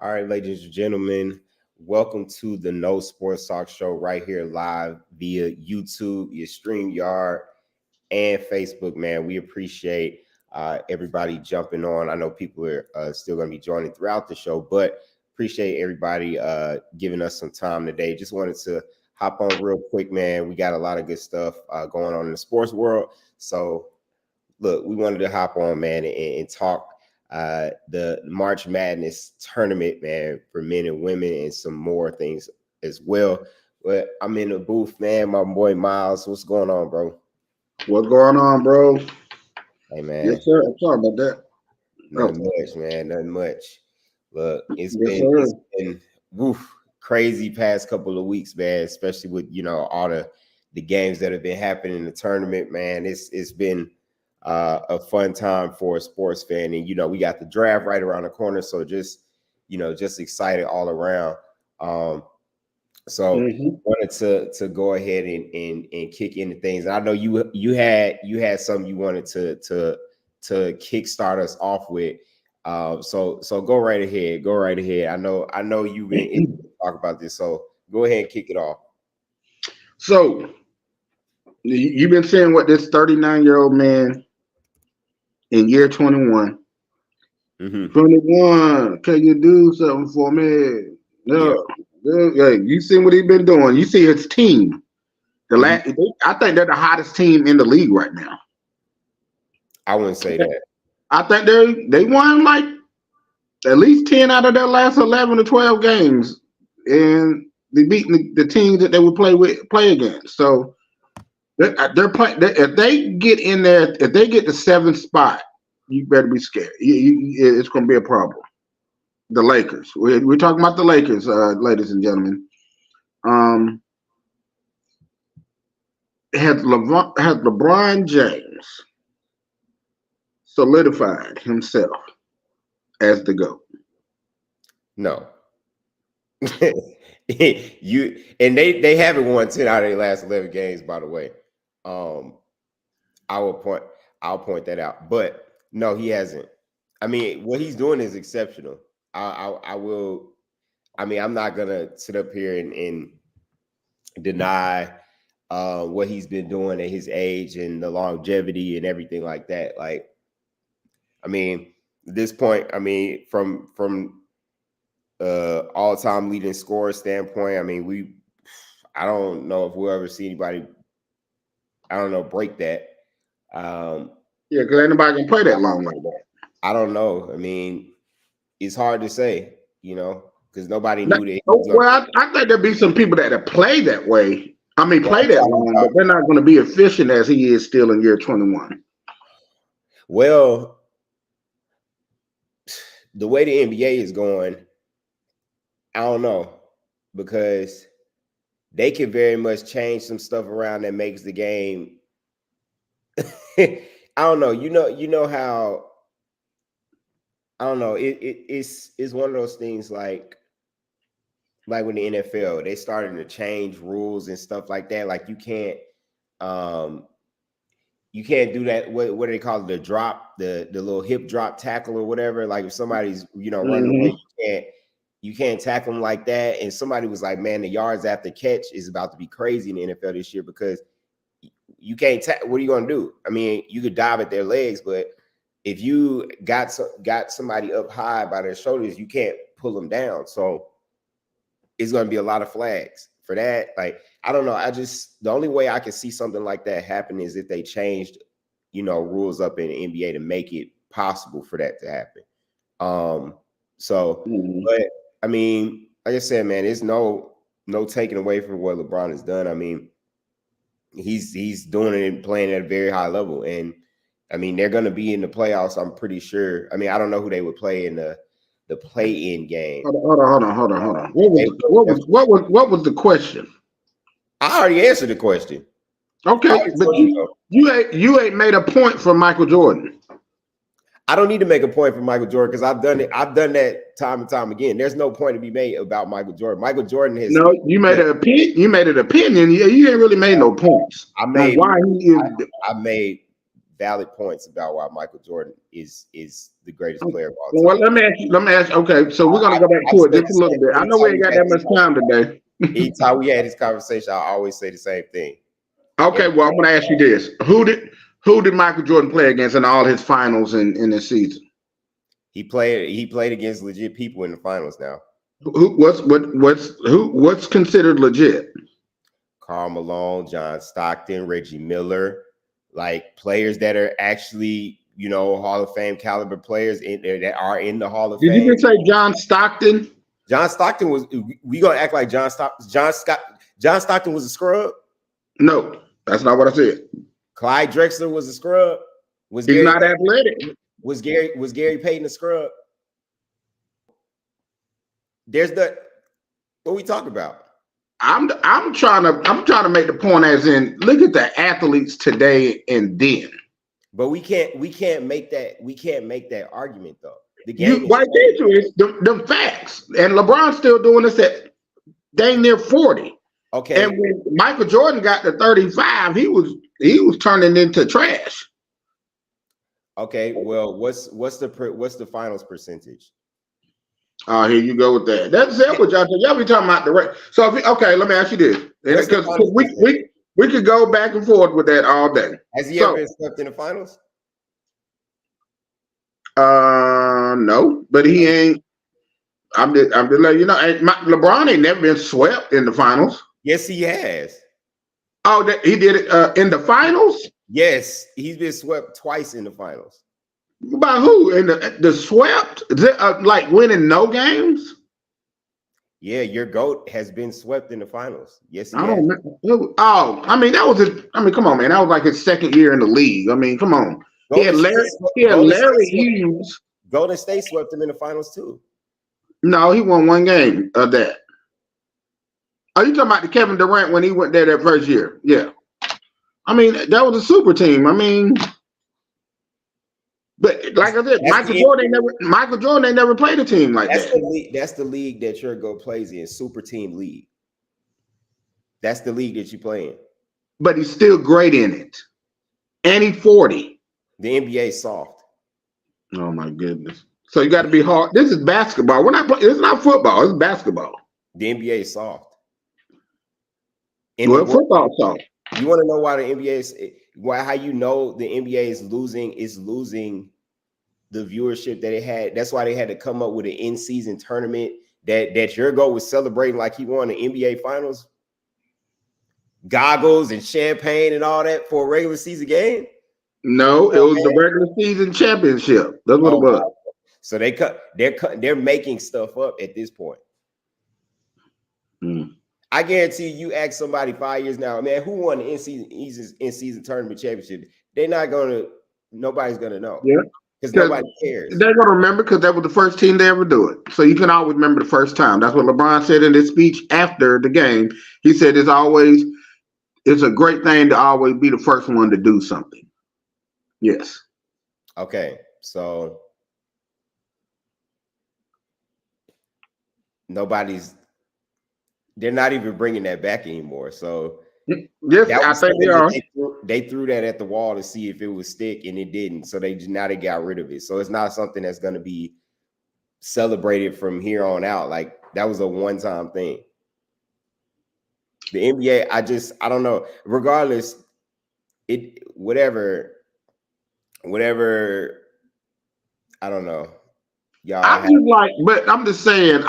All right, ladies and gentlemen, welcome to the No Sports Talk Show right here live via YouTube, your StreamYard, and Facebook, man. We appreciate everybody jumping on. I know people are still going to be joining throughout the show, but appreciate everybody giving us some time today. Just wanted to hop on real quick, man. We got a lot of good stuff going on in the sports world. So, look, we wanted to hop on, man, and talk the March Madness tournament, man, for men and women, and some more things as well. But I'm in the booth, man. My boy Miles, what's going on, bro? What's going on, bro? Hey, man. Yes, sir. I'm sorry about that. Nothing much, man. Nothing much. Look, it's Yes, been crazy past couple of weeks, man. Especially with all the games that have been happening in the tournament, man. It's been a fun time for a sports fan, and we got the draft right around the corner, so just excited all around. So wanted to go ahead and kick into things. And I know you had something you wanted to kickstart us off with. So go right ahead. Go right ahead. I know you've been talk about this, so go ahead and kick it off. So you've been saying what this 39-year-old man in year 21. 21, can you do something for me? No. Yeah. You see what he's been doing. You see his team. I think they're the hottest team in the league right now. I wouldn't say that. I think they won like at least 10 out of their last 11 or 12 games, and they beat the teams that they would play against. So they're playing. If they get in there, if they get the 7th spot, you better be scared. It's going to be a problem. The Lakers. We're talking about the Lakers, ladies and gentlemen. Has LeBron James solidified himself as the GOAT? No. They haven't won 10 out of their last 11 games, by the way. I'll point that out. But no, he hasn't. I mean, what he's doing is exceptional. I'm not gonna sit up here and deny what he's been doing at his age and the longevity and everything like that. Like, at this point, from all-time leading scorer standpoint, I don't know if we'll ever see anybody, break that. Yeah, because ain't nobody gonna play that long like that. I don't know. It's hard to say, because nobody knew that. Well, I think there'll be some people that play that way. Play that long, but they're not going to be efficient as he is still in year 21. Well, the way the NBA is going, I don't know, because they can very much change some stuff around that makes the game. I don't know. You know how. I don't know. It's one of those things like when the NFL, they started to change rules and stuff like that. Like you can't do that. What do they call it? The drop, the little hip drop tackle or whatever. Like if somebody's running away, you can't tackle them like that. And somebody was like, man, the yards after catch is about to be crazy in the NFL this year because you can't what are you gonna do? You could dive at their legs, but if you got somebody up high by their shoulders, you can't pull them down. So it's going to be a lot of flags for that. Like, I don't know. The only way I can see something like that happen is if they changed rules up in the NBA to make it possible for that to happen. But I mean, like I said, man, there's no taking away from what LeBron has done. I mean, he's doing it and playing at a very high level, and I mean, they're going to be in the playoffs. I'm pretty sure. I mean, I don't know who they would play in the play-in game. Hold on. What was the question? I already answered the question. Okay, but you ain't made a point for Michael Jordan. I don't need to make a point for Michael Jordan because I've done it. I've done that time and time again. There's no point to be made about Michael Jordan. Michael Jordan has you made an opinion. You made an opinion. You ain't really made no points. I made valid points about why Michael Jordan is the greatest player of all time. Well, let me ask you. Okay, so we're gonna go back to it just a little bit. I know we ain't got that much time today. Anytime we had this conversation, I always say the same thing. Okay, well, I'm gonna ask you this: Who did Michael Jordan play against in all his finals in this season? He played against legit people in the finals now. What's considered legit? Karl Malone, John Stockton, Reggie Miller, like players that are actually, Hall of Fame caliber players that are in the Hall of Fame. Did you just say John Stockton? John Stockton was. We gonna act like John Stockton was a scrub? No, that's not what I said. Clyde Drexler was a scrub. He's not athletic. Was Gary Payton a scrub? What we talk about? I'm trying to make the point as in look at the athletes today and then. But we can't make that argument though. The game is the facts. And LeBron's still doing this at dang near 40. Okay. And when Michael Jordan got to 35, he was turning into trash. Okay, well, what's the finals percentage? Here you go with that. That's what y'all say. Y'all be talking about the rate. So let me ask you this, because we could go back and forth with that all day. Has he ever been swept in the finals? No, but he ain't. I'm just letting you know. LeBron ain't never been swept in the finals. Yes, he has. Oh, he did it in the finals? Yes, he's been swept twice in the finals. By who? In the swept? Is it, like winning no games? Yeah, your GOAT has been swept in the finals. Yes, I don't know. Oh, I mean, come on, man. That was like his second year in the league. I mean, come on. He had Larry Hughes. Golden State swept him in the finals too. No, he won one game of that. Are you talking about the Kevin Durant when he went there that first year? Yeah. I mean, that was a super team. I mean, but like I said, Michael Jordan ain't never played a team like that. That's the league that your GOAT plays in, super team league. That's the league that you play in. But he's still great in it. And he's 40. The NBA is soft. Oh my goodness. So you got to be hard. This is basketball. We're not playing. It's not football. It's basketball. The NBA is soft. Football soft. You want to know why the NBA is how you know the NBA is losing the viewership that it had. That's why they had to come up with an in-season tournament that your GOAT was celebrating like he won the NBA finals. Goggles and champagne and all that for a regular season game. No, it was the regular season championship. That's what it was. So they're making stuff up at this point. I guarantee you ask somebody 5 years now, man, who won the in-season tournament championship? Nobody's gonna know. Yeah. Because nobody cares. They're gonna remember because that was the first team to ever do it. So you can always remember the first time. That's what LeBron said in his speech after the game. He said it's a great thing to always be the first one to do something. Yes. Okay. So they're not even bringing that back anymore. So yes, I think they are. They threw that at the wall to see if it would stick, and it didn't. So they got rid of it. So it's not something that's going to be celebrated from here on out. Like that was a one-time thing. The NBA, I don't know. Regardless, whatever. I don't know. Y'all, I'm just saying.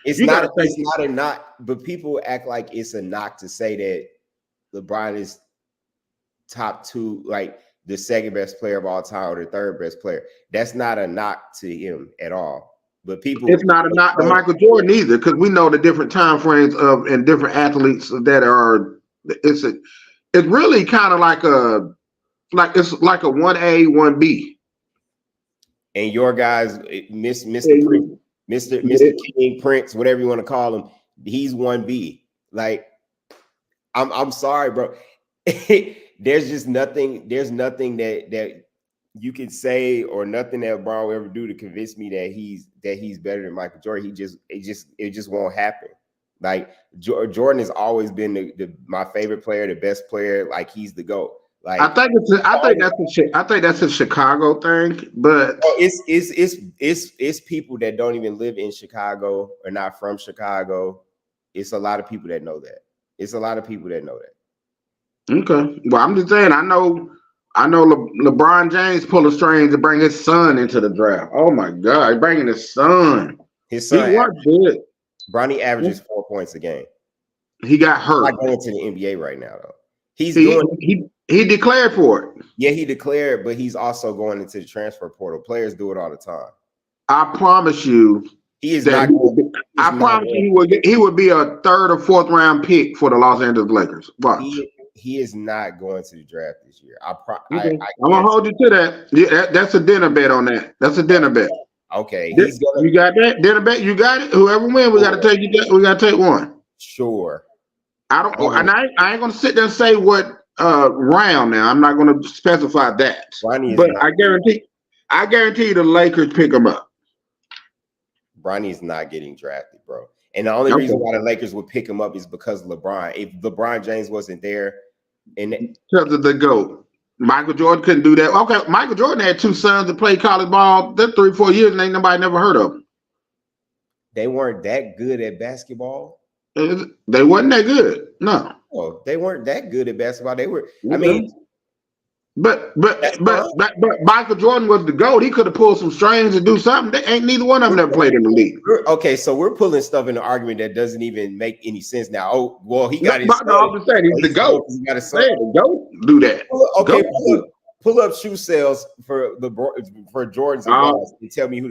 It's not a knock, but people act like it's a knock to say that LeBron is top two, like the second best player of all time or the third best player. That's not a knock to him at all. But people, it's not a knock to Michael Jordan either, because we know the different time frames of and different athletes that are. It's really kind of like it's like a 1A, 1B. And your guys, Mr. Prince, Mr. King, Prince, whatever you want to call him, he's 1B. Like, I'm sorry, bro. There's just nothing. There's nothing that you can say or nothing that Bron will ever do to convince me that he's better than Michael Jordan. It just won't happen. Like Jordan has always been my favorite player, the best player. Like he's the GOAT. Like I think that's a Chicago thing, but it's people that don't even live in Chicago or not from Chicago. It's a lot of people that know that. It's a lot of people that know that. Okay. Well, I'm just saying, I know LeBron James pulled the strings to bring his son into the draft. Oh my God, he's bringing his son. His son, he was good. Bronny averages 4 points a game. He got hurt. He's not going to the NBA right now, though. He declared for it. Yeah, he declared, but he's also going into the transfer portal. Players do it all the time. I promise you, he is not. He would be a third or fourth round pick for the Los Angeles Lakers. Watch. He is not going to the draft this year. I'm gonna hold you to that. Yeah, that's a dinner bet on that. That's a dinner bet. Okay, you got that dinner bet. You got it. Whoever wins, we got to take you. We got to take one. Sure. I ain't gonna sit there and say what round now. I'm not gonna specify that. But I guarantee the Lakers pick him up. Bronny's not getting drafted, bro. And the only reason why the Lakers would pick him up is because of LeBron. If LeBron James wasn't there, because of the GOAT. Michael Jordan couldn't do that. Okay, Michael Jordan had two sons that played college ball. They're 3-4 years and ain't nobody never heard of them. They weren't that good at basketball. They wasn't that good. No. Oh, they weren't that good at basketball. They were. I mean, but Michael Jordan was the GOAT. He could have pulled some strings and do something. They ain't neither one of them ever played in the league. Okay, so we're pulling stuff in the argument that doesn't even make any sense now. Oh, well, he got his. No, I'm just saying he's the GOAT. He got his son. The GOAT do that. Okay, pull up shoe sales for Jordans and tell me who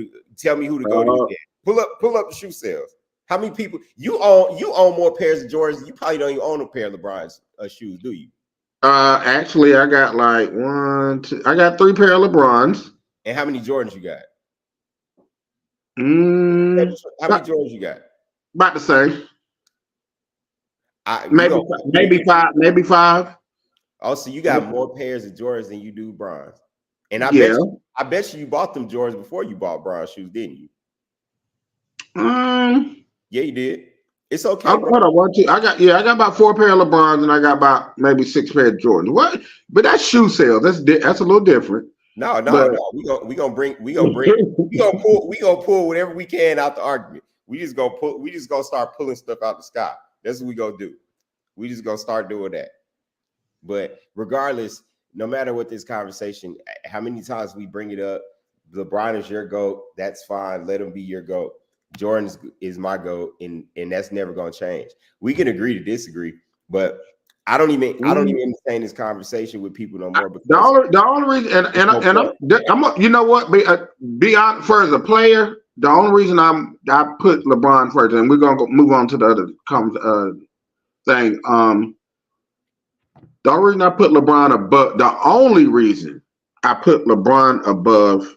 to go to. Pull up the shoe sales. How many people you own more pairs of Jordans? You probably don't even own a pair of LeBron's shoes, do you? Actually, I got like 1, 2. I got 3 pair of LeBrons. And how many Jordans you got? How many Jordans you got? About the same. Maybe five. Oh, so you got more pairs of Jordans than you do Bronze. And I bet you bought them Jordans before you bought Bronze shoes, didn't you? Yeah, you did. It's okay. Hold on, 1, 2. I got about 4 pair of LeBrons and I got about maybe 6 pair of Jordans. What? But that's shoe sales. That's a little different. No. We gonna pull whatever we can out the argument. We just gonna start pulling stuff out the sky. That's what we gonna do. We just gonna start doing that. But regardless, no matter what this conversation, how many times we bring it up, LeBron is your GOAT. That's fine. Let him be your GOAT. Jordan is my GOAT, and that's never gonna change. We can agree to disagree, but I don't even entertain this conversation with people no more. The only reason, and you know what? Be honest, for as a player, the only reason I put LeBron first, and we're gonna move on to the other thing. The only reason I put LeBron above, the only reason I put LeBron above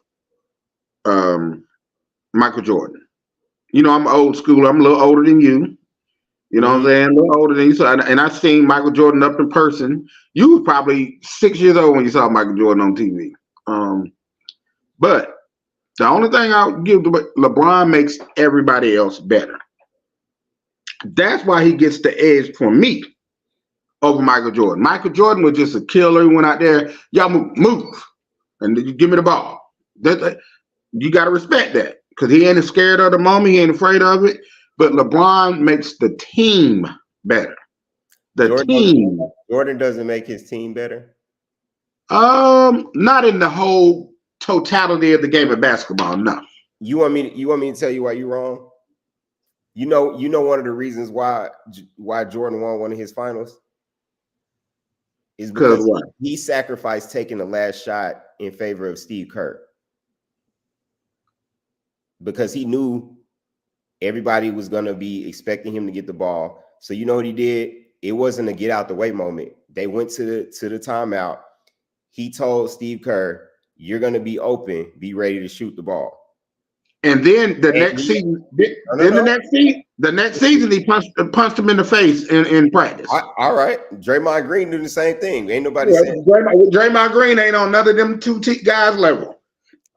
Michael Jordan. You know, I'm old school. I'm a little older than you. You know what I'm saying? A little older than you. So, and I seen Michael Jordan up in person. You were probably 6 years old when you saw Michael Jordan on TV. But the only thing I'll give to LeBron makes everybody else better. That's why he gets the edge for me over Michael Jordan. Michael Jordan was just a killer. He went out there, y'all move, and you give me the ball. You got to respect that. Because he ain't scared of the moment, he ain't afraid of it. But LeBron makes the team better. Jordan doesn't make his team better. Not in the whole totality of the game of basketball. No. You want me to tell you why you're wrong? You know one of the reasons why Jordan won one of his finals. is because what? he sacrificed taking the last shot in favor of Steve Kerr. Because he knew everybody was going to be expecting him to get the ball. So you know what he did? It wasn't a get out the way moment. They went to the timeout. He told Steve Kerr, "You're going to be open. Be ready to shoot the ball." And then the next season, the next season, he punched him in the face in practice. All right, Draymond Green do the same thing. Ain't nobody saying Draymond Green ain't on none of them two guys level.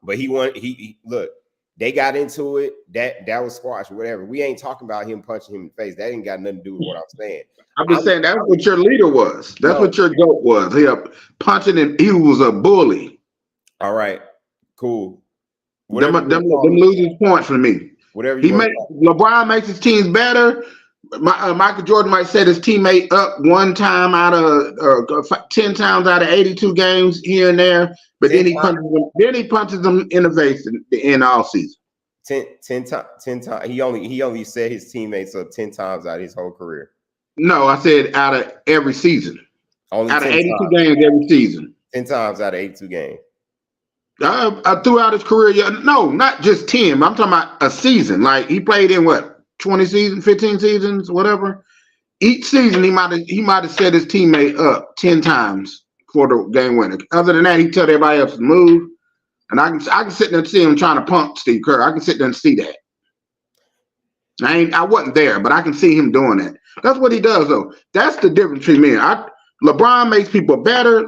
But he look. They got into it. That was squash or whatever. We ain't talking about him punching him in the face. That ain't got nothing to do with what I'm saying. I'm just saying that's what your leader was. That's what your goat was. He punching him. He was a bully. All right, cool. Them losing points for me. Whatever LeBron makes his teams better. Michael Jordan might set his teammate up one time out of 10 times out of 82 games here and there, but then he punches them in the face in all season. 10 times. He only set his teammates up 10 times out of his whole career. No, I said out of every season. Only out of 82 games every season. 10 times out of 82 games. Throughout his career, no, not just 10. I'm talking about a season. Like he played in what? 20 seasons, 15 seasons, whatever. Each season, he might have set his teammate up 10 times for the game winner. Other than that, he tell everybody else to move. And I can sit there and see him trying to pump Steve Kerr. I can sit there and see that. I wasn't there, but I can see him doing that. That's what he does, though. That's the difference between me. LeBron makes people better.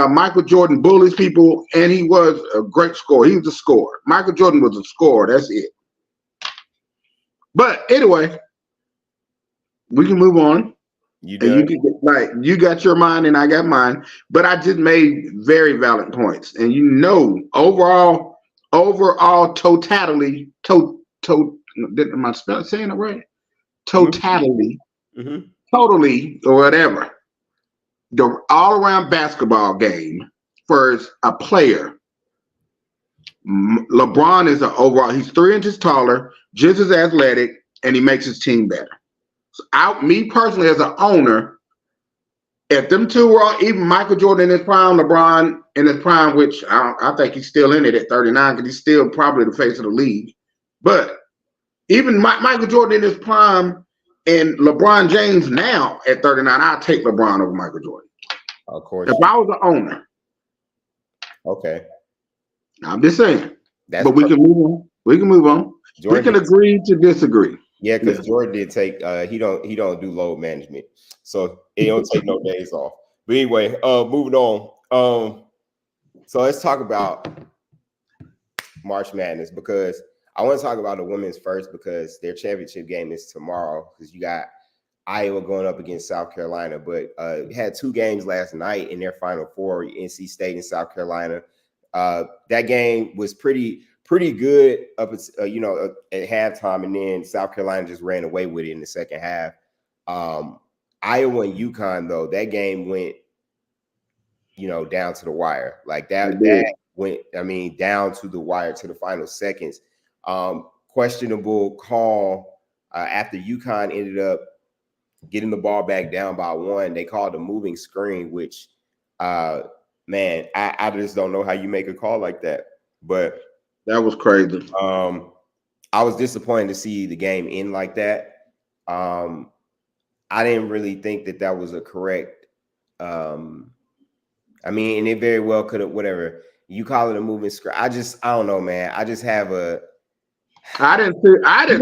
Michael Jordan bullies people, and he was a great scorer. He was a scorer. Michael Jordan was a scorer. That's it. But anyway, we can move on. You got your mind and I got mine. But I just made very valid points. And overall totality, am I saying it right? Totality, totally, or whatever. The all-around basketball game for a player. LeBron is he's 3 inches taller, just as athletic, and he makes his team better. So me personally, as an owner, if them two were even Michael Jordan in his prime, LeBron in his prime, which I think he's still in it at 39, because he's still probably the face of the league. But even Michael Jordan in his prime and LeBron James now at 39, I'll take LeBron over Michael Jordan. Of course. If I was the owner. Okay. I'm just saying. But we can move on. We can move on. We can agree to disagree. Yeah, because Jordan did take he don't do load management. So he don't take no days off. But anyway, moving on. So let's talk about March Madness, because I want to talk about the women's first, because their championship game is tomorrow, because you got Iowa going up against South Carolina. But had 2 games last night in their Final Four, NC State and South Carolina. That game was pretty good up at halftime, and then South Carolina just ran away with it in the second half. Iowa and UConn, though, that game went down to the wire. Like that went, down to the wire to the final seconds. Questionable call after UConn ended up getting the ball back down by 1. They called a moving screen, which man, I just don't know how you make a call like that. But that was crazy. I was disappointed to see the game end like that. I didn't really think that was a correct. And it very well could have, whatever you call it, a moving screen. I don't know, man. I just have a. I didn't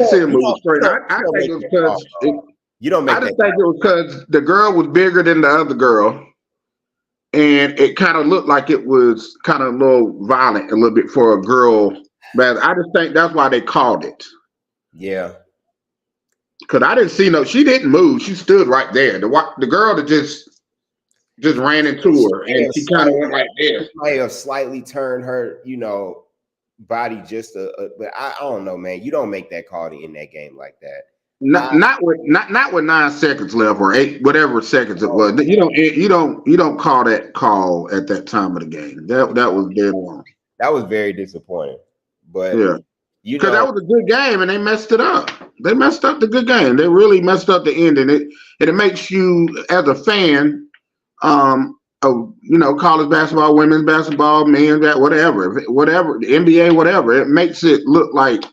see a moving screen. I think it was because you don't make. I just think it was because the girl was bigger than the other girl. And it kind of looked like it was kind of a little violent, a little bit for a girl. But I just think that's why they called it. Yeah. Because I didn't see she didn't move. She stood right there. The girl that just ran into her, and she kind of went right there. She might have slightly turned her, body just but I don't know, man. You don't make that call to end that game like that. Not with 9 seconds left or 8 whatever seconds it was. You don't call that call at that time of the game. That was dead wrong. That was very disappointing. But yeah, because that was a good game and they messed it up. They messed up the good game. They really messed up the ending. It makes you as a fan college basketball, women's basketball, men's whatever, the NBA, whatever. It makes it look like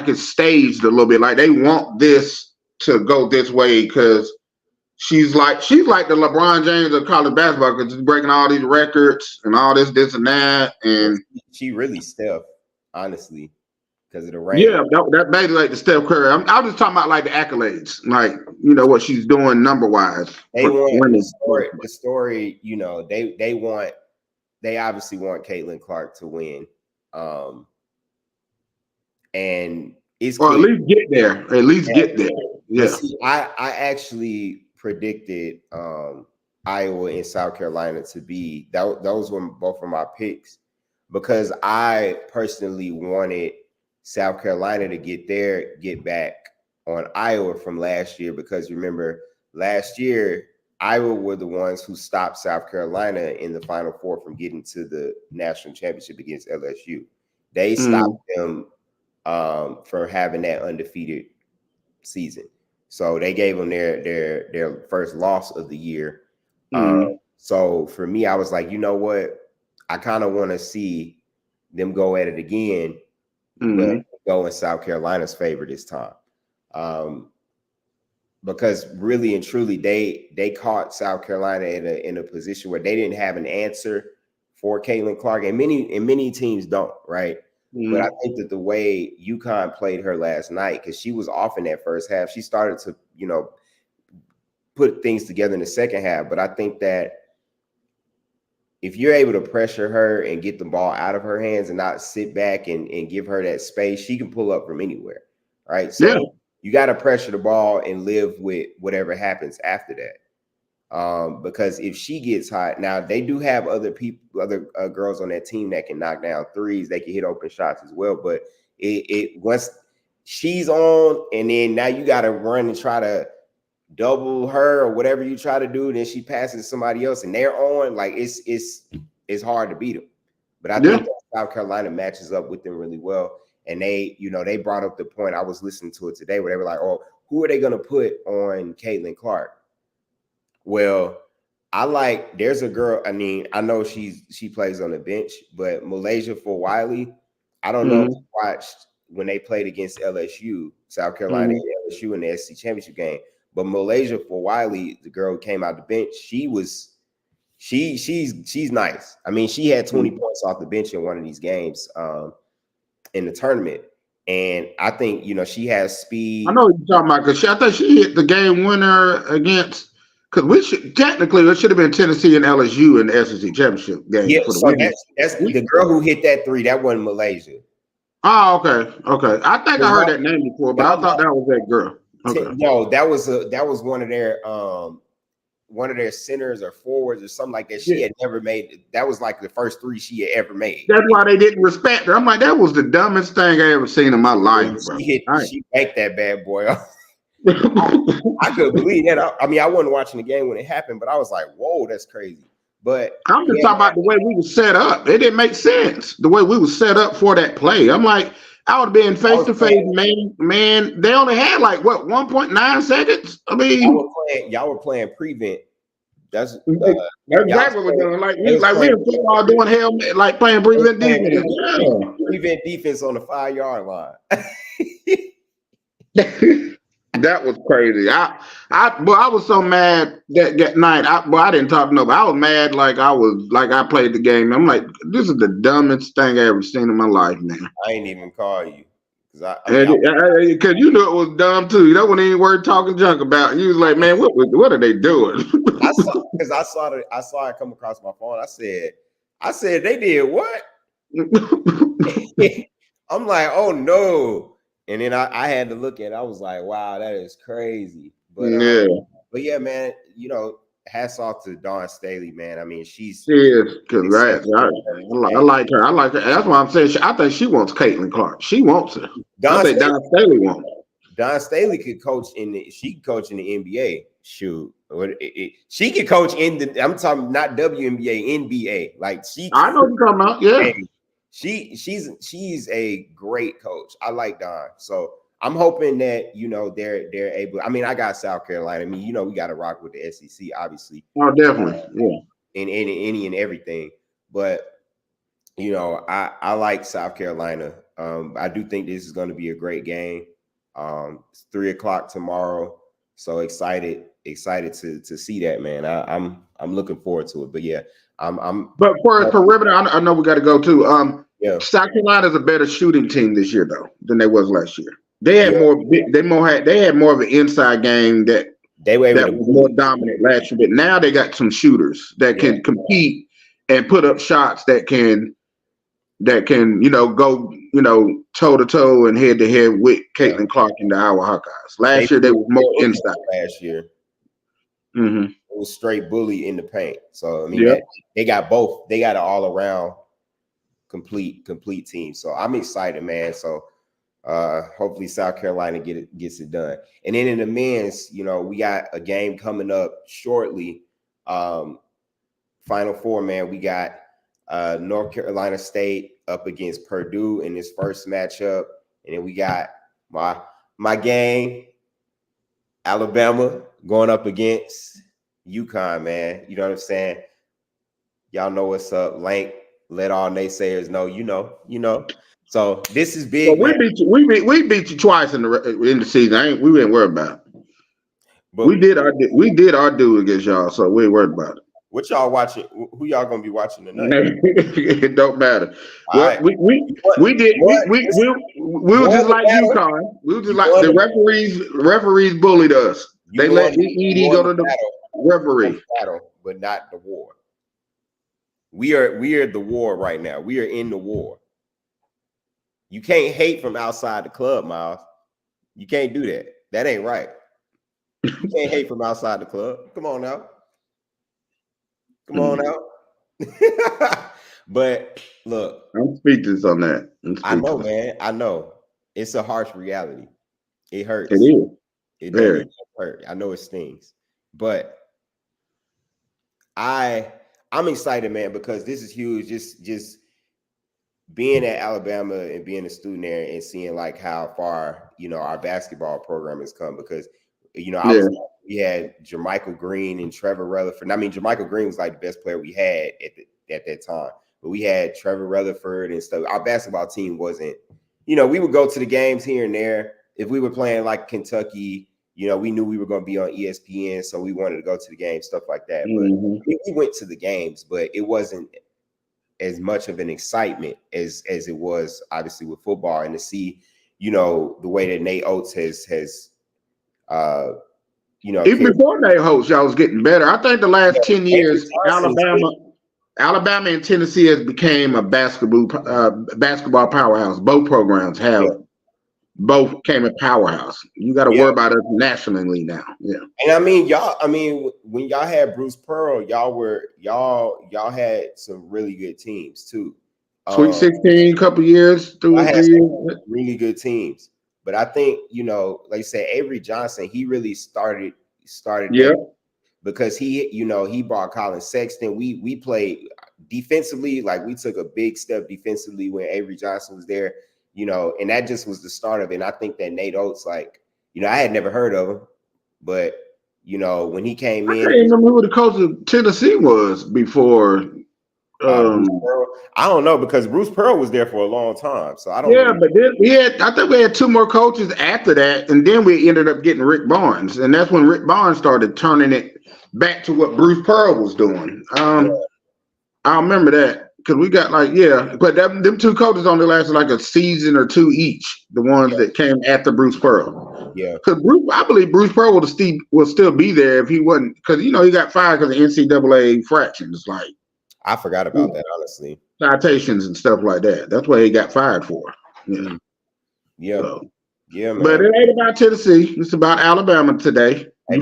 it's staged a little bit, like they want this to go this way because she's like the LeBron James of college basketball because she's breaking all these records and all this and that, and she really Steph, honestly, because of the range. Yeah, that made it like the Steph Curry. I'm just talking about like the accolades, like what she's doing number wise. They want the story. They obviously want Caitlin Clark to win, and it's or at least get there. At least get there. Yeah. See, I actually predicted Iowa and South Carolina to be those were both of my picks because I personally wanted South Carolina to get back on Iowa from last year because remember last year Iowa were the ones who stopped South Carolina in the Final Four from getting to the national championship against LSU. They stopped them from having that undefeated season. So they gave them their first loss of the year. So for me, I was like, you know what? I kind of want to see them go at it again, but go in South Carolina's favor this time. Because really and truly, they caught South Carolina in a position where they didn't have an answer for Caitlin Clark, and many teams don't, right? But I think that the way UConn played her last night, because she was off in that first half, she started to, put things together in the second half. But I think that if you're able to pressure her and get the ball out of her hands and not sit back and give her that space, she can pull up from anywhere, right? So you got to pressure the ball and live with whatever happens after that. Because if she gets hot, now they do have other girls on that team that can knock down threes, they can hit open shots as well. But it once she's on, and then now you got to run and try to double her or whatever you try to do, then she passes to somebody else and they're on. Like it's hard to beat them. But I think that South Carolina matches up with them really well. And they brought up the point. I was listening to it today where they were like, "Oh, who are they going to put on Caitlin Clark?" Well, there's a girl, I know she plays on the bench, but Malaysia Fulwiley, I don't know if you watched when they played against LSU, South Carolina and LSU in the SEC championship game, but Malaysia Fulwiley, the girl who came out the bench, she's nice. She had 20 points off the bench in one of these games in the tournament. And I think, she has speed. I know what you're talking about because I thought she hit the game winner against – because technically it should have been Tennessee and LSU in the SEC championship game. Yeah, so that's the girl who hit that three. That wasn't Malaysia. Oh, okay. I think I heard that name before, but I thought that was that girl. Okay. No, that was one of their centers or forwards or something like that. She had never made. That was like the first three she had ever made. That's why they didn't respect her. I'm like, that was the dumbest thing I ever seen in my life. She backed that bad boy up. I couldn't believe that. I wasn't watching the game when it happened, but I was like, "Whoa, that's crazy." But I'm just talking about the way we were set up. It didn't make sense the way we were set up for that play. I'm like, I would have been face to face, man. They only had 1.9 seconds. Y'all were playing prevent. That's exactly what we're doing. Like we in football doing playing prevent defense. Prevent defense on the 5-yard line. That was crazy. I was so mad that night. I didn't talk to nobody. I was mad I played the game. I'm like, this is the dumbest thing I ever seen in my life, man. I ain't even call you because because you knew it was dumb too. That wasn't even worth talking junk about. You was like, man, what are they doing? I saw it come across my phone. I said they did what? I'm like, oh no. And then I had to look at it. I was like, wow, that is crazy. But yeah, man, hats off to Dawn Staley, man. She is. Congrats. I like her. That's why I'm saying I think she wants Caitlin Clark. She wants her. Dawn Staley wants her. Dawn Staley could coach she could coach in the NBA. Shoot. She could coach I'm talking not WNBA, NBA. I know what you're talking about. Yeah. She's a great coach. I like Dawn. So I'm hoping that they're able. I mean, I got South Carolina. I mean, we got to rock with the SEC, obviously. Oh, definitely, yeah. In any and everything, but I like South Carolina. I do think this is going to be a great game. It's 3:00 tomorrow, so excited to see that, man. I'm looking forward to it. But yeah, I'm. But for perimeter, I know we got to go too. Yeah. South Carolina's a better shooting team this year though than they was last year. They had more. They had more of an inside game that was more dominant last year. But now they got some shooters that can compete and put up shots that can go toe to toe and head to head with Caitlin Clark and the Iowa Hawkeyes. Last year they were more inside. Last year, it was straight bully in the paint. So I mean, they got both. They got an all around complete team. So I'm excited, man. So hopefully South Carolina gets it done. And then in the men's, we got a game coming up shortly. Final Four, man. We got North Carolina State up against Purdue in this first matchup, and then we got my game, Alabama, going up against UConn, man. You know what I'm saying? Y'all know what's up. Lank, let all naysayers know. You know. So this is big. Well, we beat you twice in the season. We ain't worried about it. But we did our due against y'all, so we ain't worried about it. What y'all watching? Who y'all gonna be watching tonight? It don't matter. Well, right. we were just like UConn. We were just like the referees bullied us. They let ED go to the referee. Battle, but not the war. We are the war right now. We are in the war. You can't hate from outside the club, Miles. You can't do that. That ain't right. You can't hate from outside the club. Come on now. Come on out. But look, I'm speechless on that. I know, man. I know. It's a harsh reality. It hurts. It is. It does hurt. I know it stings. But I'm excited, man, because this is huge. Just being at Alabama and being a student there and seeing like how far, our basketball program has come, because we had Jermichael Green and Trevor Rutherford. I mean, Jermichael Green was like the best player we had at that time. But we had Trevor Rutherford and stuff. Our basketball team wasn't, we would go to the games here and there. If we were playing like Kentucky, we knew we were going to be on ESPN, so we wanted to go to the games, stuff like that. But we went to the games, but it wasn't as much of an excitement as it was obviously with football. And to see, the way that Nate Oates has even before Nate Oates, y'all was getting better. I think the last 10 years, Alabama and Tennessee has became a basketball powerhouse. Both programs both came a powerhouse. You got to worry about us nationally now. Yeah. And when y'all had Bruce Pearl, y'all had some really good teams too. Sweet 16, couple years, 3 years. Really good teams. But I think, like I said, Avery Johnson, he really started because he brought Colin Sexton. We played defensively, like we took a big step defensively when Avery Johnson was there, and that just was the start of it. And I think that Nate Oates, I had never heard of him, but when he came in, I can't remember who the coach of Tennessee was before. I don't know, because Bruce Pearl was there for a long time, so I don't. Yeah, but then I think we had 2 more coaches after that, and then we ended up getting Rick Barnes, and that's when Rick Barnes started turning it back to what Bruce Pearl was doing. I remember that because we got but them 2 coaches only lasted like a season or 2 each. The ones that came after Bruce Pearl. Yeah, because I believe Bruce Pearl will still be there if he wasn't, because he got fired because of NCAA fractions, like. I forgot about that, honestly. Citations and stuff like that. That's what he got fired for. Yeah. Yeah. So, yeah, man. But it ain't about Tennessee. It's about Alabama today. Hey,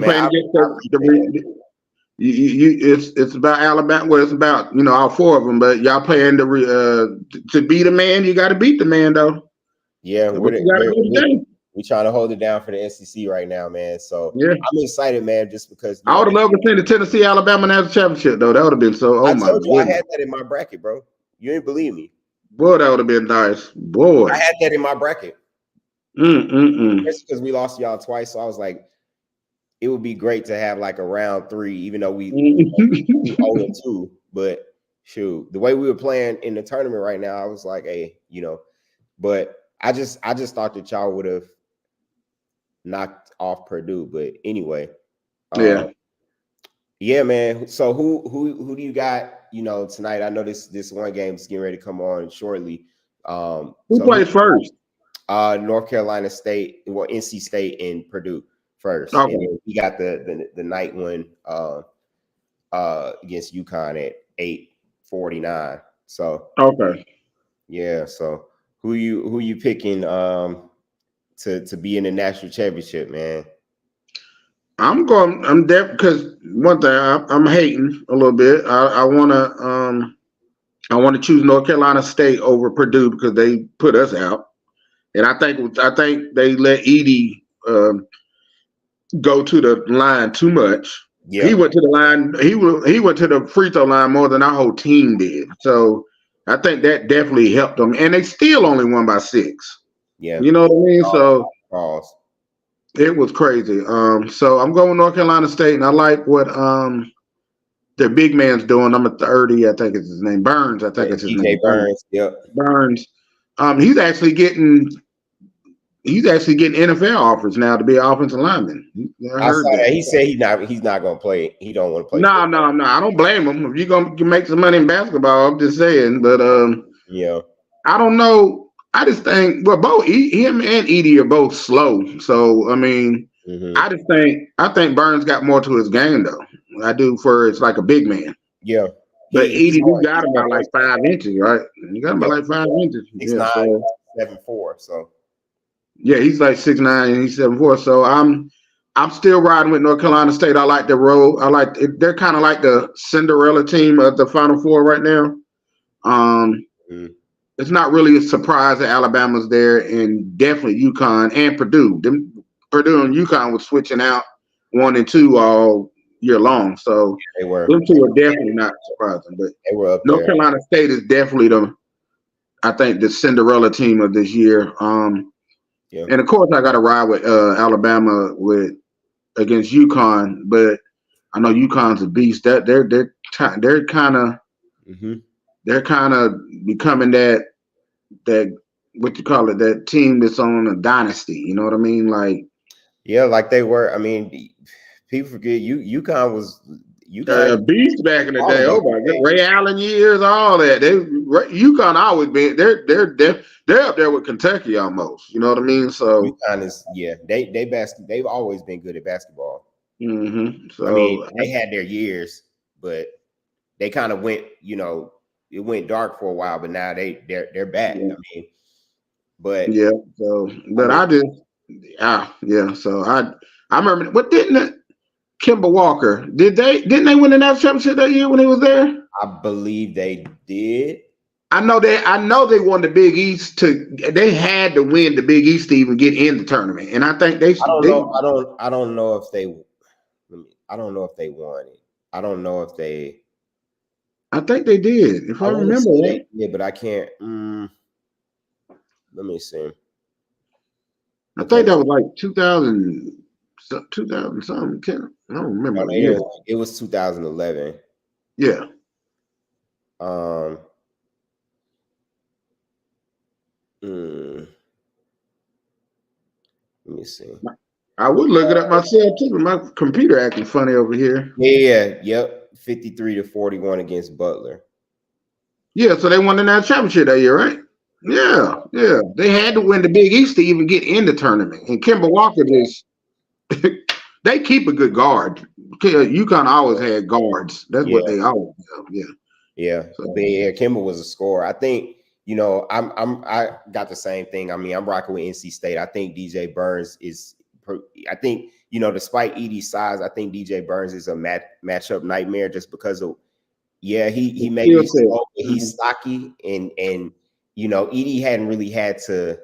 it's about Alabama. Well, it's about all 4 of them. But y'all playing to beat a man. You got to beat the man, though. Yeah, we're trying to hold it down for the SEC right now, man. So I'm excited, man, just because I would have loved to see the Tennessee Alabama national championship, though. That would have been so. I told you I had that in my bracket, bro. You ain't believe me. Boy, that would have been nice. Boy, I had that in my bracket. Just because we lost y'all twice, so I was like, it would be great to have like a round 3, even though we 0-2. But shoot, the way we were playing in the tournament right now, I was like, hey, but I just thought that y'all would have knocked off Purdue. But anyway, yeah, man. So who do you got? Tonight. I know this one game is getting ready to come on shortly. Who plays first? North Carolina State, well, NC State and Purdue first. Okay. And then we got the night one against UConn at 8:49. So okay. Yeah. So who you picking to be in the national championship, man? I'm deaf because one thing I'm hating a little bit. I want to choose North Carolina State over Purdue because they put us out, and I think they let Edey go to the line too much. Yeah. He went to the line. He went to the free throw line more than our whole team did. So I think that definitely helped them, and they still only won by 6. Yeah, you know what I mean. So it was crazy. So I'm going with North Carolina State, and I like what their big man's doing. Number 30, I think is his name. Burns, I think it's his name. Burns. Yep. Burns. He's actually getting NFL offers now to be an offensive lineman. I saw that. He said he's not going to play. He don't want to play. No. I don't blame him. If you're going to make some money in basketball, I'm just saying. But yeah, I don't know. I just think both him and Edey are both slow. So I mean, I think Burns got more to his game though. I do for it's like a big man. Yeah. But Edey, you got him about like 5 inches, right? You got him about like 5 inches. 6'9", 7'4". So yeah, he's like 6'9" and he's 7'4". So I'm still riding with North Carolina State. I like the role. I like it. They're kind of like the Cinderella team of the Final Four right now. It's not really a surprise that Alabama's there, and definitely UConn and Purdue. Purdue and UConn was switching out 1 and 2 all year long. So they were. Them two are definitely not surprising. But they were up North Carolina State is definitely the Cinderella team of this year. And of course I got to ride with Alabama against UConn, but I know UConn's a beast. That they're kind of. They're kind of becoming that what you call it, that team that's on a dynasty. You know what I mean? Like, yeah, like they were. I mean, people forget UConn was a beast back in the day. Oh my God, Ray Allen years, all that. UConn always been. They're up there with Kentucky almost. You know what I mean? So UConn is they've always been good at basketball. So I mean, they had their years, but they kind of went. It went dark for a while, but now they're back. Yeah. I mean, but yeah. So, but So I remember. What didn't Kemba Walker? Didn't they win the national championship that year when he was there? I believe they did. I know they won the Big East. They had to win the Big East to even get in the tournament, and I think they. I don't know if they won it. I don't know if they. I think they did, if I remember right. Yeah, but I can't. Let me see. I think that was like 2000 something. I don't remember. It was 2011. Yeah. Let me see. I would look it up myself too, but my computer acting funny over here. Yeah. Yep. 53-41 against Butler. Yeah, so they won the national championship that year, right? Yeah. They had to win the Big East to even get in the tournament. And Kemba Walker they keep a good guard. UConn always had guards. That's what they always have. Yeah. Yeah. So, Kemba was a scorer. I think, I got the same thing. I mean, I'm rocking with NC State. I think DJ Burns is. I think, despite Edey's size, I think DJ Burns is a matchup nightmare just because of, he may be slow, but he's stocky, and Edey hadn't really had to.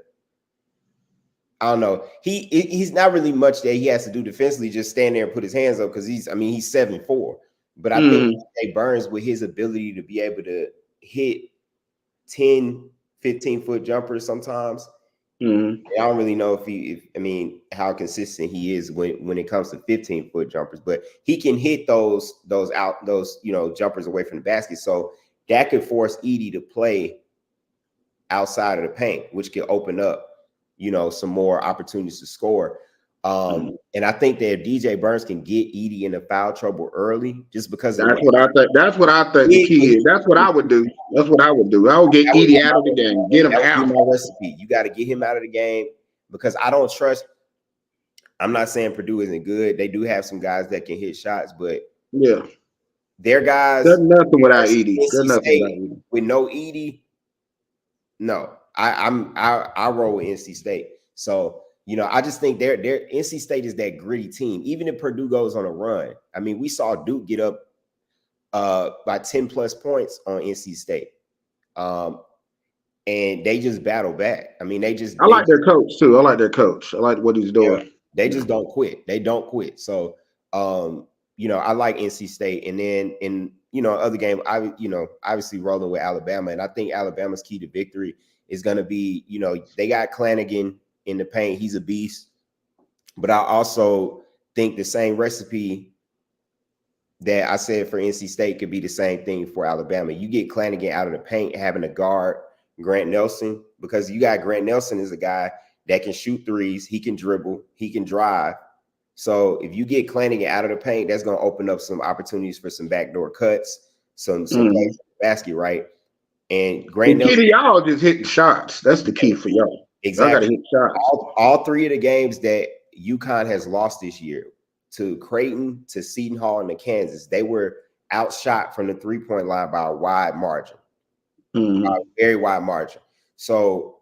I don't know. He's not really much that he has to do defensively, just stand there and put his hands up because he's 7'4". But I think DJ Burns, with his ability to be able to hit 10, 15-foot jumpers sometimes, Mm-hmm. I don't really know how consistent he is when it comes to 15-foot jumpers, but he can hit those jumpers away from the basket. So that could force Edey to play outside of the paint, which can open up, some more opportunities to score. And I think that if DJ Burns can get Edey into foul trouble early, just because That's what I think. That's what I think the key is. That's what I would do. That's what I would do. I would get Edey out of the game. Get him out. My recipe. You got to get him out of the game because I don't trust. I'm not saying Purdue isn't good. They do have some guys that can hit shots, but yeah, their guys. There's nothing without Edey. There's nothing without Edey. With no Edey, no. I roll with NC State. So I just think their NC State is that gritty team. Even if Purdue goes on a run, I mean, we saw Duke get up by 10 plus points on NC State. And they just battle back. I mean, I like their coach too. I like their coach. I like what he's doing. Yeah, they just don't quit. They don't quit. So, I like NC State. And then in, other game, obviously rolling with Alabama. And I think Alabama's key to victory is going to be, they got Flanigan in the paint. He's a beast. But I also think the same recipe that I said for NC State could be the same thing for Alabama. You get Flanigan out of the paint, having a guard Grant Nelson, because you got Grant Nelson is a guy that can shoot threes, he can dribble, he can drive. So if you get Flanigan out of the paint, that's going to open up some opportunities for some backdoor cuts, some plays in the basket, right? And Grant Nelson, key to y'all just hitting shots. That's the key for y'all. Exactly. Y'all got to hit shots. All three of the games that UConn has lost this year, to Creighton, to Seton Hall, and to Kansas, they were outshot from the three-point line by a wide margin. A very wide margin. So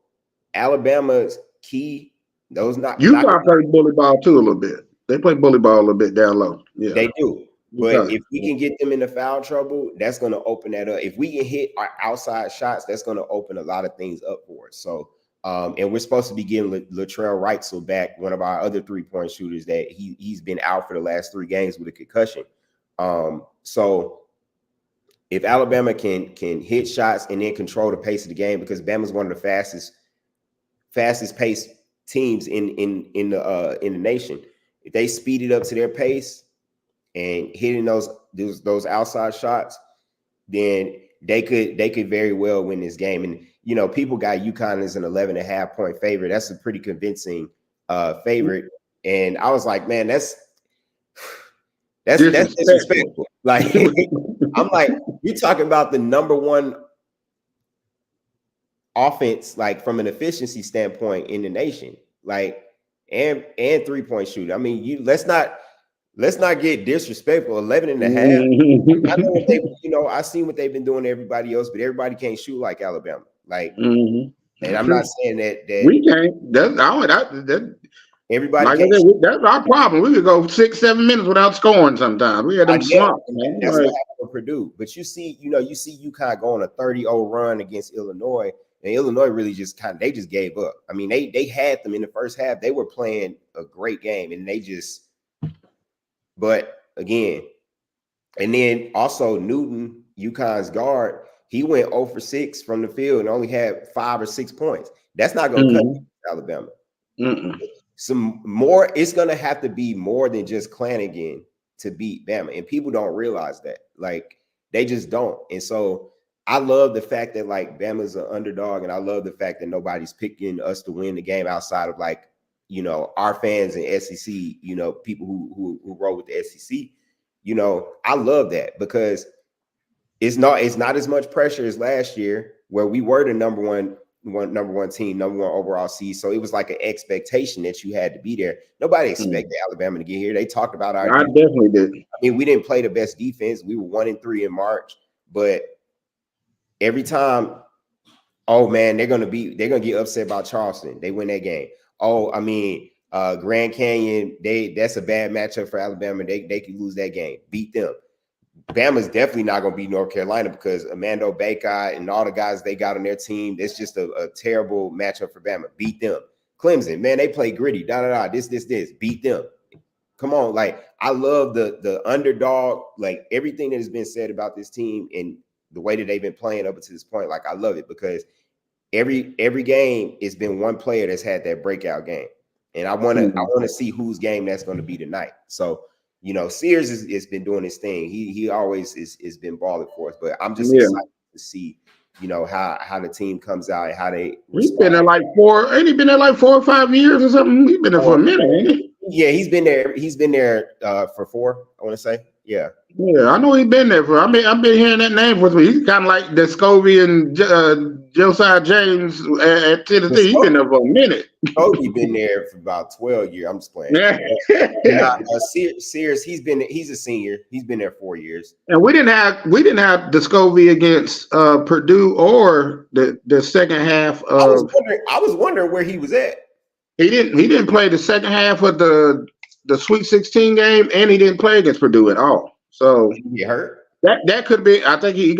Alabama's key, UConn play bully ball too a little bit. They play bully ball a little bit down low. Yeah, they do. But if we can get them into foul trouble, that's going to open that up. If we can hit our outside shots, that's going to open a lot of things up for us. So, and we're supposed to be getting Latrell Wrightsell back, one of our other three-point shooters that he's been out for the last 3 games with a concussion. So if Alabama can hit shots and then control the pace of the game, because Bama's one of the fastest paced teams in the nation. If they speed it up to their pace and hitting those outside shots, then they could very well win this game. And people got UConn as an 11.5 point favorite. That's a pretty convincing favorite. And I was like, man, that's disrespectful. Like, I'm like, you're talking about the number one offense, like from an efficiency standpoint in the nation, like, and 3-point shooter. I mean, let's not get disrespectful. 11.5. I know what they, I seen what they've been doing to everybody else, but everybody can't shoot like Alabama. Like, and I'm not saying that we can't. That everybody like can't. That's our problem. We could go 6-7 minutes without scoring sometimes. We had them slumps. That's what happened with Purdue. But you see UConn go on a 30-0 run against Illinois, and Illinois really just they just gave up. I mean, they had them in the first half. They were playing a great game, and they just. But again, and then also Newton, UConn's guard, he went 0 for 6 from the field and only had 5 or 6 points. That's not going to cut Alabama. Some more, it's going to have to be more than just Flanigan to beat Bama. And people don't realize that. Like, they just don't. And so I love the fact that, like, Bama's an underdog, and I love the fact that nobody's picking us to win the game outside of, like, our fans and SEC, people who roll with the SEC. I love that because it's not as much pressure as last year where we were the number one team, number 1 overall seed. So it was like an expectation that you had to be there. Nobody expected Alabama to get here. They talked about our defense. Definitely did. I mean, we didn't play the best defense. We were 1-3 in March, but every time, oh man, they're gonna get upset about Charleston. They win that game. Oh, I mean, Grand Canyon, that's a bad matchup for Alabama. They could lose that game. Beat them. Bama's definitely not going to beat North Carolina because Amando Bacot and all the guys they got on their team, it's just a terrible matchup for Bama. Beat them. Clemson, man, they play gritty. This. Beat them. Come on. Like, I love the underdog, like everything that has been said about this team and the way that they've been playing up to this point. Like, I love it because every game it's been one player that's had that breakout game, and I want to see whose game that's going to be tonight. So Sears has been doing his thing. He always is been balling for us, but I'm just excited to see how the team comes out and how they respond. He's been there like 4 or 5 years or something. He's been there for a minute, ain't he? Yeah, he's been there for 4, I want to say. Yeah, I know he's been there for. I've been hearing that name for. He's kind of like Descovey and Josiah James at Tennessee. He's been there for a minute. Kobe been there for about 12 years. I'm just playing. Sears, he's a senior. He's been there 4 years. And we didn't have Descovey against Purdue or the second half of. I was wondering where he was at. He didn't play the second half of the Sweet 16 game, and he didn't play against Purdue at all. So he hurt. That could be. I think he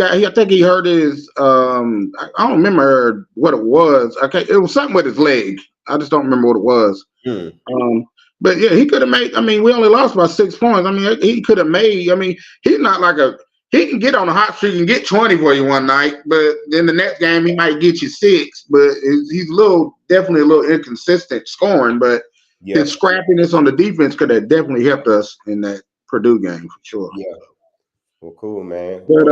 hurt his. I don't remember what it was. It was something with his leg. I just don't remember what it was. But yeah, he could have made. I mean, we only lost by 6 points. I mean, he could have made. I mean, he's not like he can get on a hot streak and get 20 for you one night, but then the next game he might get you 6. But he's definitely a little inconsistent scoring. But his scrappiness on the defense could have definitely helped us in that Purdue game for sure. Yeah. Well, cool, man. But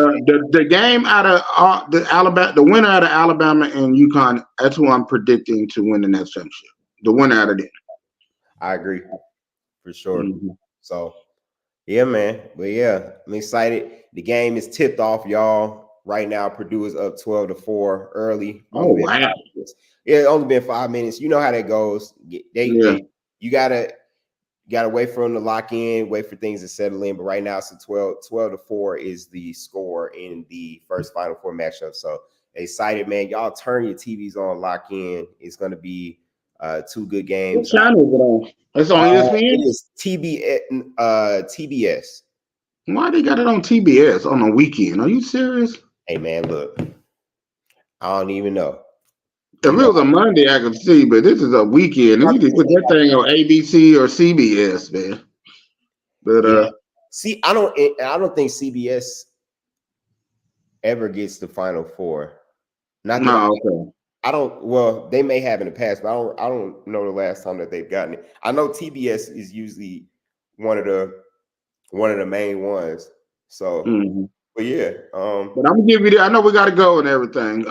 the game out of the winner out of Alabama and UConn, that's who I'm predicting to win the next championship. The winner out of it. I agree, for sure. So, yeah, man. But yeah, I'm excited. The game is tipped off, y'all. Right now, Purdue is up 12-4 early. Oh, wow. It's only been 5 minutes. You know how that goes. You gotta wait for them to lock in, wait for things to settle in. But right now, it's 12-4 is the score in the first Final Four matchup. So excited, man. Y'all turn your TVs on, lock in. It's gonna be 2 good games. What channel is it on? It's on ESPN? It is TBS. Why they got it on TBS on the weekend? Are you serious? Hey, man, look. I don't even know. If it was a Monday, I could see, but this is a weekend. You can put that thing on ABC or CBS, man. But see, I don't think CBS ever gets the Final Four. Okay. I don't. Well, they may have in the past, but I don't know the last time that they've gotten it. I know TBS is usually one of the main ones. So, but yeah. But I'm gonna give you. I know we got to go and everything.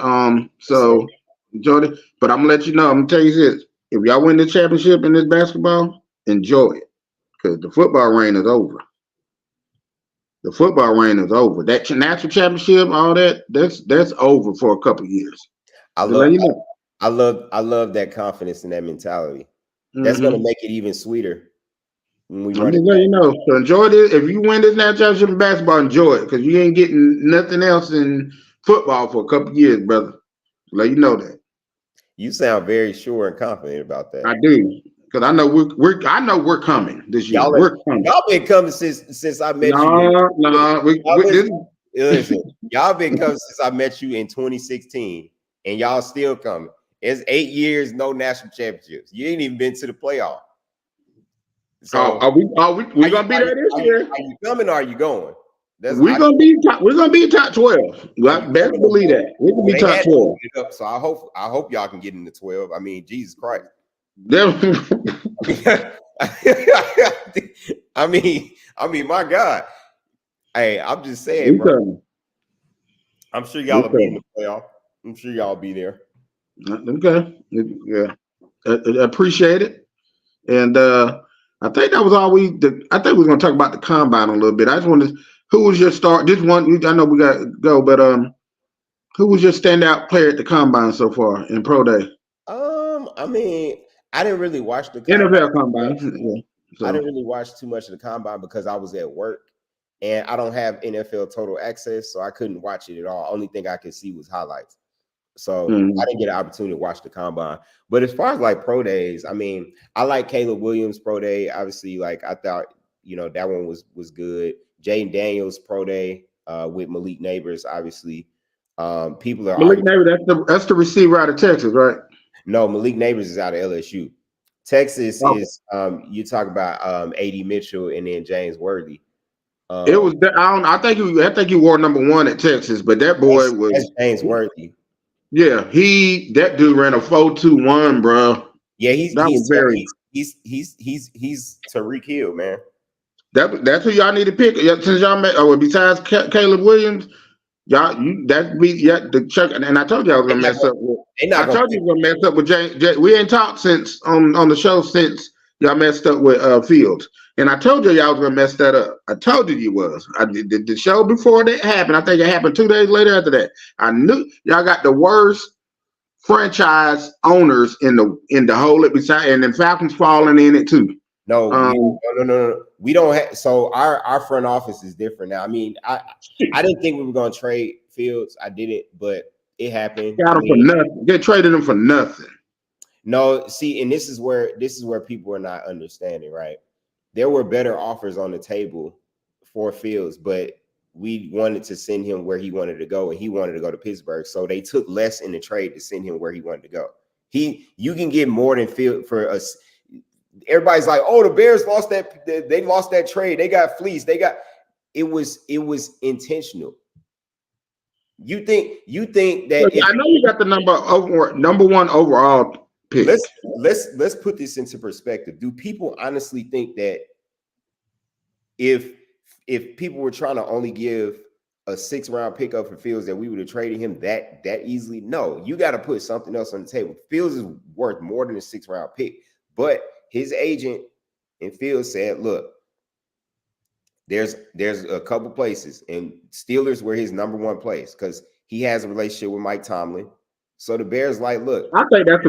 So. Jordan, but I'm gonna let you know. I'm gonna tell you this: if y'all win the championship in this basketball, enjoy it, because the football reign is over. The football reign is over. That national championship, all that's over for a couple of years. I love that confidence and that mentality. That's gonna make it even sweeter. When we run it. You know, so enjoy this. If you win this national championship in basketball, enjoy it, because you ain't getting nothing else in football for a couple of years, brother. Let you know that. You sound very sure and confident about that. I do, because I know we're coming this year. We're coming. Y'all been coming since I met you. Listen, y'all been coming since I met you in 2016, and y'all still coming. It's 8 years, no national championships. You ain't even been to the playoff. So are we gonna be there this year? Are you coming or are you going? We're gonna be top 12. Better believe that. We're gonna be top 12. So I hope y'all can get into 12. I mean, Jesus Christ. I mean, my God. Hey, I'm just saying, bro. I'm sure y'all will be in the playoff. I'm sure y'all be there. Okay. Yeah. I appreciate it. And I think that was all I think we were gonna talk about the combine a little bit. I just wanted to. Who was your start? This one, I know we got to go, but who was your standout player at the combine so far in pro day? I mean, I didn't really watch the combine. NFL combine. Yeah. So. I didn't really watch too much of the combine because I was at work, and I don't have NFL Total Access, so I couldn't watch it at all. Only thing I could see was highlights. So I didn't get an opportunity to watch the combine. But as far as like pro days, I mean, I like Caleb Williams pro day. Obviously, like I thought, that one was good. Jaden Daniels pro day with Malik Neighbors, obviously. People are Malik Neighbors, that's the receiver out of Texas, right? No, Malik Neighbors is out of LSU. Texas is you talk about A.D. Mitchell and then James Worthy. It was I think he wore number 1 at Texas, but that boy was James Worthy. Yeah, that dude ran a 4.21, bro. Yeah, That was very. he's Tariq Hill, man. That's who y'all need to pick. Since y'all met, besides Caleb Williams, y'all the Chuck. And I told you I was gonna mess up. I told you I was gonna mess up with Jay. We ain't talked since on the show since y'all messed up with Fields. And I told you y'all was gonna mess that up. I told you was. I did the show before that happened. I think it happened 2 days later after that. I knew y'all got the worst franchise owners in the whole beside, and then Falcons falling in it too. No, no. We don't have. So our front office is different now. I mean, I didn't think we were gonna trade Fields. I didn't, but it happened. Got them for nothing. They traded them for nothing. No, see, and this is where people are not understanding, right? There were better offers on the table for Fields, but we wanted to send him where he wanted to go, and he wanted to go to Pittsburgh. So they took less in the trade to send him where he wanted to go. You can get more than Fields for us. Everybody's like, "Oh, the Bears lost that. They lost that trade. They got fleeced. It was intentional." You think that I know you got the number one overall pick. Let's put this into perspective. Do people honestly think that if people were trying to only give a 6th round pick up for Fields that we would have traded him that easily? No, you got to put something else on the table. Fields is worth more than a 6th round pick, but his agent and Fields said, "Look, there's a couple places, and Steelers were his number one place because he has a relationship with Mike Tomlin." So the Bears like, look, I think that's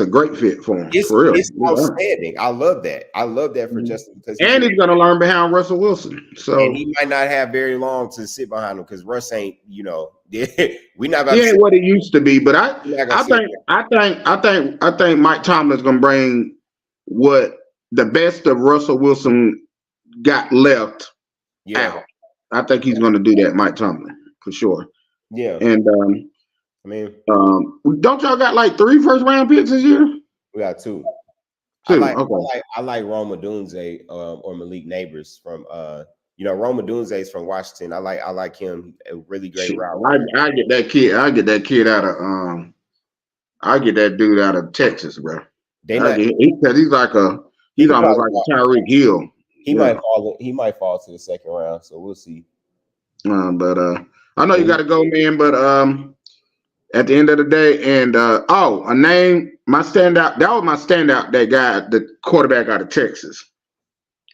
a great fit for him. For real. It's outstanding. I love that. For Justin because he's gonna learn behind Russell Wilson. So and he might not have very long to sit behind him because Russ ain't, we not about he ain't what he used to be. But I think Mike Tomlin's gonna bring what the best of Russell Wilson got left out. I think he's gonna do that, Mike Tomlin, for sure. Yeah. And I mean, don't y'all got like 3 first-round picks this year? We got 2. I like Rome Odunze or Malik Neighbors from Rome Odunze is from Washington. I like him. A really great route. I get that kid. I get that kid out of I get that dude out of Texas, bro. He's almost like a Tyreek Hill. He might fall to the 2nd round, so we'll see. But I know you got to go, man. But at the end of the day, and a name, my standout. That was my standout. That guy, the quarterback out of Texas.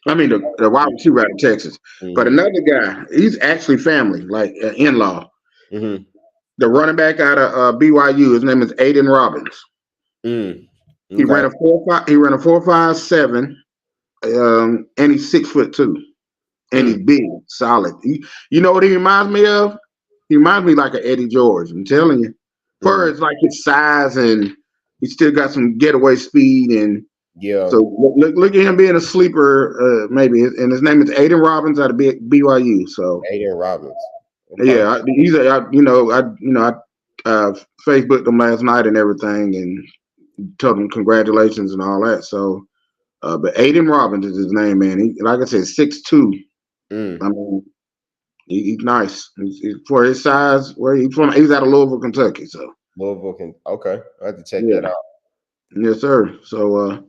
I mean, the wide receiver out of Texas. Mm-hmm. But another guy, he's actually family, like in-law. Mm-hmm. The running back out of BYU. His name is Aiden Robbins. Okay. He ran a 4.5. He ran a 4.57. And he's 6'2", and he's big, solid. You know what he reminds me of? He reminds me like an Eddie George. I'm telling you. First, like his size, and he still got some getaway speed, and So look at him being a sleeper, maybe. And his name is Aiden Robbins out of BYU. So Aiden Robbins. Okay. Yeah, he's I Facebooked him last night and everything, and told him congratulations and all that. So. But Aiden Robbins is his name, man. He, like I said, 6'2". I mean, he's nice. He's for his size. Where he's from? He's out of Louisville, Kentucky. So okay. I have to check that out. Yes, sir. So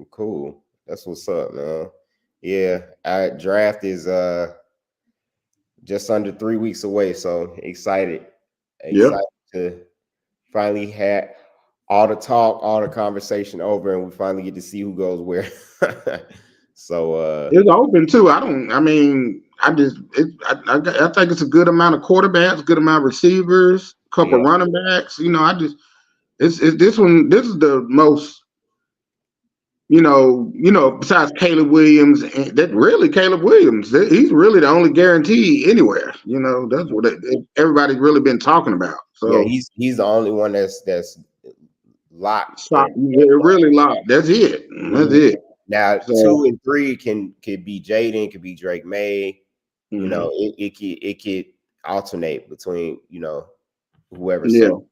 cool. That's what's up, man. Yeah, our draft is just under 3 weeks away. So excited to finally have all the talk, all the conversation over, and we finally get to see who goes where. So it's open too. I think it's a good amount of quarterbacks, good amount of receivers, couple running backs. This is the most, besides Caleb Williams, and that really Caleb Williams, he's really the only guarantee anywhere. That's what everybody's really been talking about. So yeah, he's the only one that's locked. Really locked. That's it. That's it. Now 2 and 3 can be Jaden, could be Drake May. It could alternate between whoever. Yeah. So,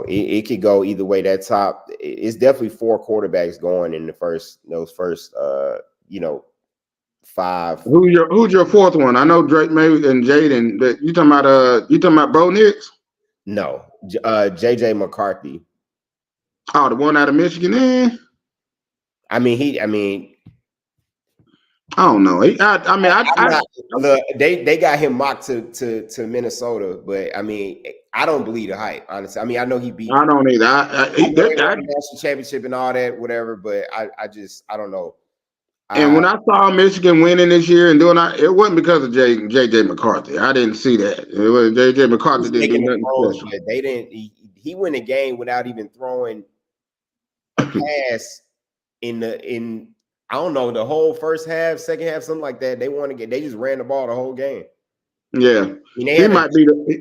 it could go either way. That top, it's definitely 4 quarterbacks going in those first 5. Who's your 4th one? I know Drake May and Jaden, but you talking about Bo Nix? No, JJ McCarthy. Oh, the one out of Michigan. I mean, I don't know. they got him mocked to Minnesota, but I mean, I don't believe the hype. Honestly, I mean, I know he beat. I don't either. I know they won the national championship and all that, whatever. But I don't know. And when I saw Michigan winning this year and doing it wasn't because of JJ McCarthy. I didn't see that. It was JJ McCarthy didn't do nothing special. But they didn't. He won a game without even throwing a pass in I don't know, the whole first half, second half, something like that. They just ran the ball the whole game. Yeah, I mean,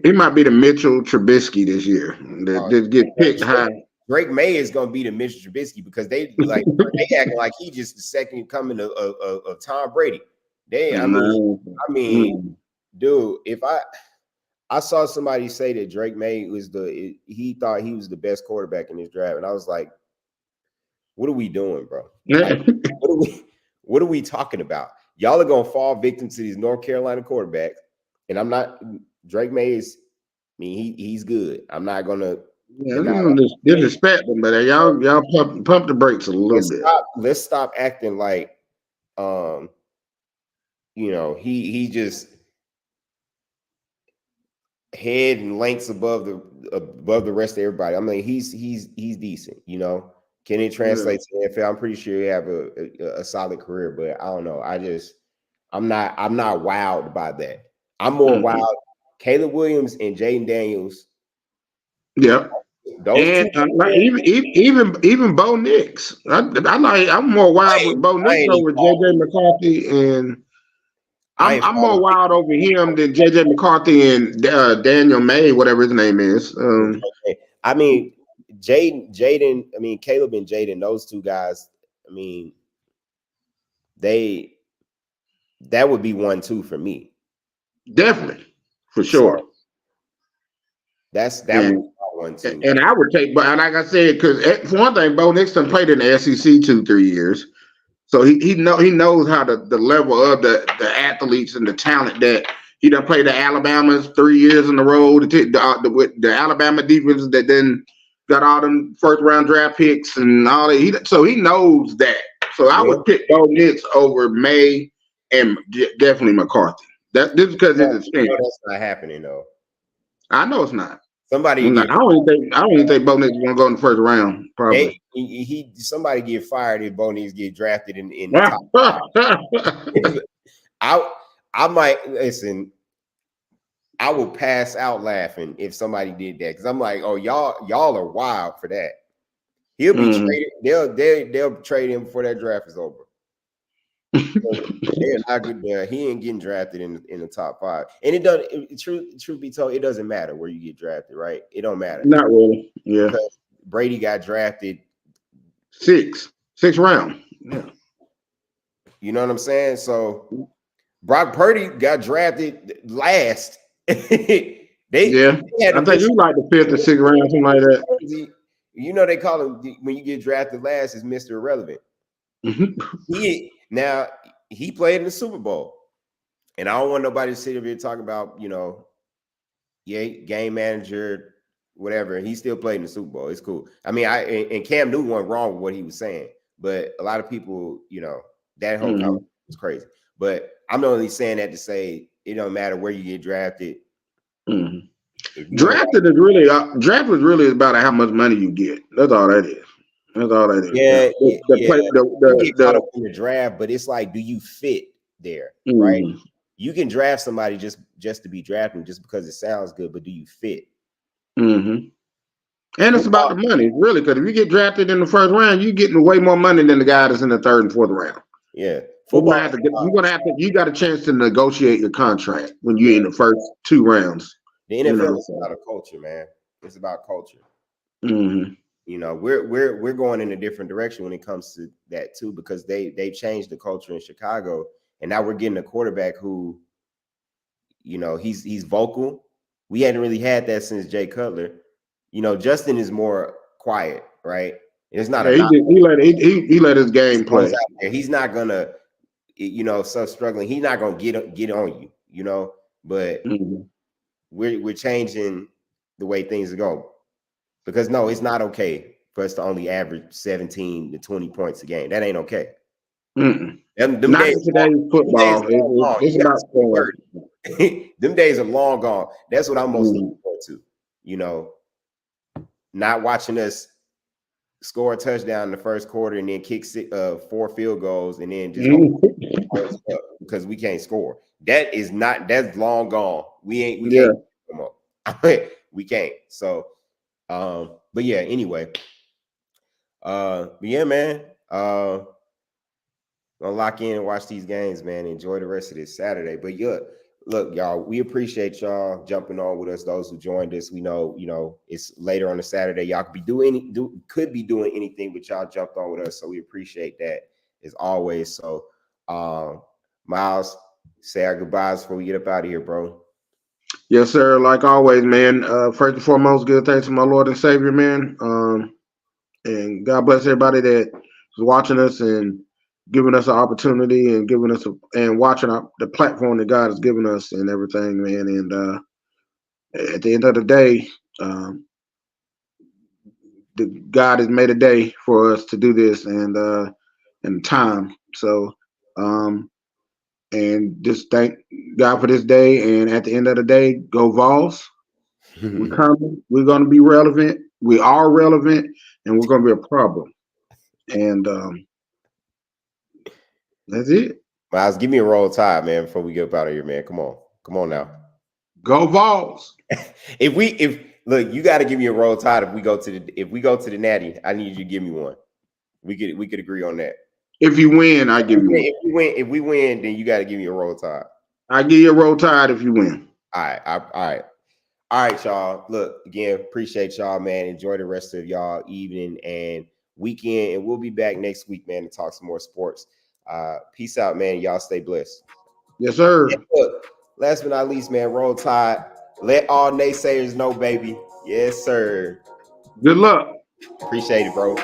he might be the Mitchell Trubisky this year. That get picked high. Drake May is going to be the Mitchell Trubisky because they acting like he just the second coming of Tom Brady. I mean, dude, if I saw somebody say that Drake May he thought he was the best quarterback in this draft, and I was like, what are we doing, bro? Like, what are we talking about? Y'all are gonna fall victim to these North Carolina quarterbacks, and I'm not. Drake May is. I mean, he's good. I'm not gonna. Yeah, disrespect them, but y'all pump the brakes a little bit. Let's stop acting like, he just head and lengths above the rest of everybody. I mean, he's decent, Can it translate to the NFL? I'm pretty sure he have a solid career, but I don't know. I'm not wowed by that. I'm more wowed. Caleb Williams and Jaden Daniels. Yeah. Even Bo Nix. I'm more wild with Bo Nix over JJ McCarthy, and I'm more wild over him than JJ McCarthy and Daniel May, whatever his name is. I mean, Caleb and Jaden, those two guys, I mean, that would be 1-2 for me. Definitely, for sure. That would be 1-2. And I would take, but like I said, because for one thing, Bo Nix done played in the SEC 2-3 years, so he knows how the level of the athletes and the talent that he done played the Alabamas 3 years in a row, with the Alabama defense that then got all them first round draft picks and all that. So he knows that. So I would pick Bo Nix over May and definitely McCarthy. This because it's experience. That's not happening though. I know it's not. I don't even think Bo Nix is gonna go in the first round. Probably. Somebody get fired if Bo Nix get drafted in the top 5. I might listen. I would pass out laughing if somebody did that because I'm like, oh, y'all are wild for that. He'll be traded. They'll trade him before that draft is over. They're not good there. He ain't getting drafted in the top 5. And it doesn't. Truth be told, it doesn't matter where you get drafted, right? It don't matter. Not really. Yeah. Because Brady got drafted sixth round. Yeah. You know what I'm saying? So Brock Purdy got drafted last. I think you like the 5th or 6th round, something like that. They call him when you get drafted last is Mr. Irrelevant. He played in the Super Bowl, and I don't want nobody to sit up here talking about game manager, whatever. He still played in the Super Bowl. It's cool. I mean, and Cam Newton wasn't wrong with what he was saying, but a lot of people, that whole conversation was crazy. But I'm only saying that to say it don't matter where you get drafted. Draft is really about how much money you get. That's all that is. Yeah, the draft, but it's like, do you fit there? Right? You can draft somebody just to be drafted, just because it sounds good, but do you fit? And it's about the money, really, because if you get drafted in the first round, you're getting way more money than the guy that's in the 3rd and 4th round. Yeah, you got a chance to negotiate your contract when you're in the first 2 rounds. The NFL is about a culture, man. It's about culture. We're going in a different direction when it comes to that too, because they've changed the culture in Chicago, and now we're getting a quarterback who, he's vocal. We hadn't really had that since Jay Cutler. Justin is more quiet, right? It's not. He let his game play. He's not gonna, struggling. He's not gonna get on you, But we're changing the way things are going. Because no, it's not okay for us to only average 17 to 20 points a game. That ain't okay. Mm-mm. Them Not days, in today's football. It's about scoring. them days are long gone. That's what I'm most Mm-hmm. looking forward to. You know, not watching us score a touchdown in the first quarter and then kick 4 field goals and then just because we can't score. That's long gone. We can't come up. We can't. So but yeah, anyway. But yeah, man. Gonna lock in and watch these games, man. Enjoy the rest of this Saturday. But yeah, look, y'all, we appreciate y'all jumping on with us. Those who joined us, we know, it's later on a Saturday. Y'all could be doing anything, but y'all jumped on with us, so we appreciate that as always. So, Miles, say our goodbyes before we get up out of here, bro. Yes, sir. Like always, man. First and foremost, good thanks to my Lord and Savior, man. And God bless everybody that is watching us and giving us an opportunity and giving us and watching the platform that God has given us and everything, man. And at the end of the day, God has made a day for us to do this and time. So, and just thank God for this day. And at the end of the day, go Vols. We're coming. We're going to be relevant. We are relevant, and we're going to be a problem. And that's it. Miles, give me a roll tide, man, before we get up out of here, man. Come on now. Go Vols. if look, you got to give me a roll tide if we go to the Natty. I need you to give me one. We could agree on that. If you win, I give you one. If we win, then you got to give me a roll tide. I give you a roll tide if you win. All right, y'all. Look, again, appreciate y'all, man. Enjoy the rest of y'all evening and weekend, and we'll be back next week, man, to talk some more sports. Peace out, man. Y'all stay blessed. Yes, sir. And look, last but not least, man, roll tide. Let all naysayers know, baby. Yes, sir. Good luck. Appreciate it, bro.